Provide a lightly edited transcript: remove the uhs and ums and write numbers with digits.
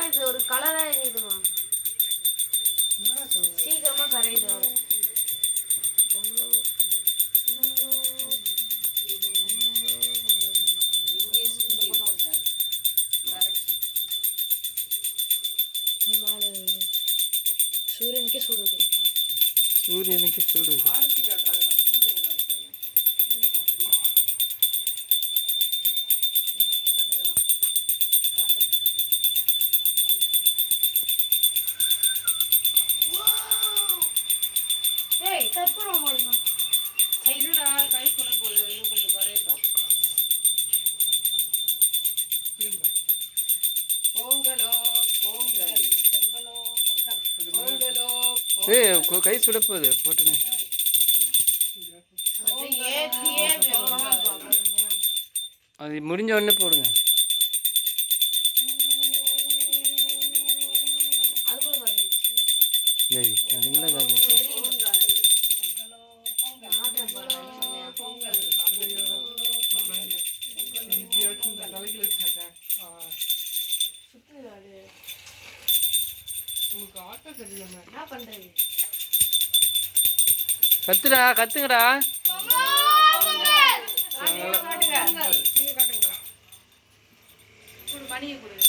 இது ஒரு கலரா இருக்குமா சீக்கிரமா கரையுது வர சூரியனுக்கே சூடு சூரியனுக்கு சூடு ஏய் கற்பூரம் போடுங்க கையிலடா கை கொள்ள போகுது இன்னும் கொஞ்சம் குறையட்டும் பொங்கலோ பொங்கல் பொங்கலோ பொங்கலோ ஏய் கை சுட போகுது போட்டுங்க அது முடிஞ்ச உடனே போடுங்க அதுங்களா காலி கத்துடா கத்துங்கடா மணியை கொடு